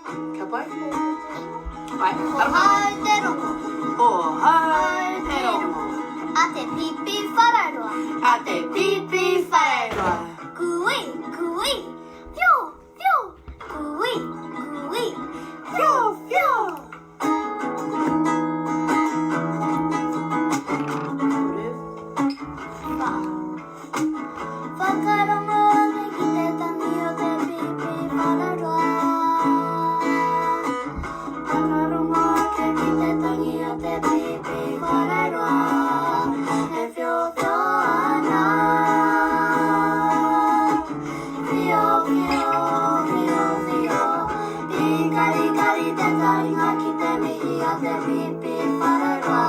Cowboy? Vai, Ate Pipiwharauroa. Ate Pipiwharauroa. Kui, kui, fio, fio. Kui, kui, Fio, fio. Whakarongo me ki te tangi o te Pipiwharauroa. Whakarongo ke ki te tangi o te Pipiwharauroa. E fio, fio ana. Fio, fio, fio, fio. Ikari, kari te taringa ki te mihi o te Pipiwharauroa.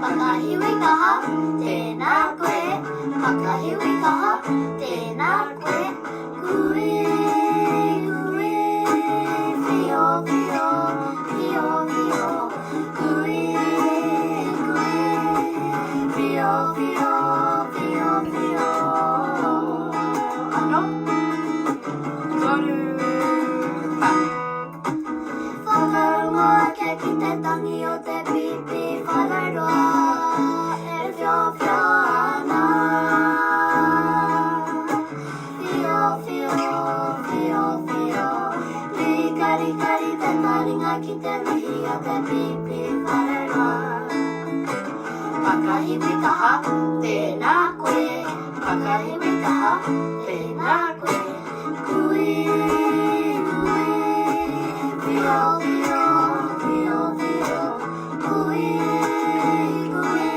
Whakahiwi kaha, tēnā koe. Whakahiwi kaha, tēnā koe. Kui, kui, fio, fio, fio, fio. Kui, kui, fio, fio, fio, fio. Ano? Toru. Pa. Whakarongo ke ki te tangi o te Pipiwharauroa. E fio, fio ana. Fio, fio, fio, fio. Ikari, kari te taringa ki te mihi o te Pipiwharauroa. Whakahiwi kaha, tēnā koe. Whakahiwi kaha, tēnā koe. Kui, kui, fio, fio, fio, fio. Kui, kui,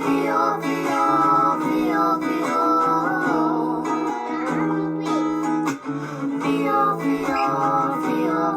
fio, fio, fio, fio. Fio, fio, fio,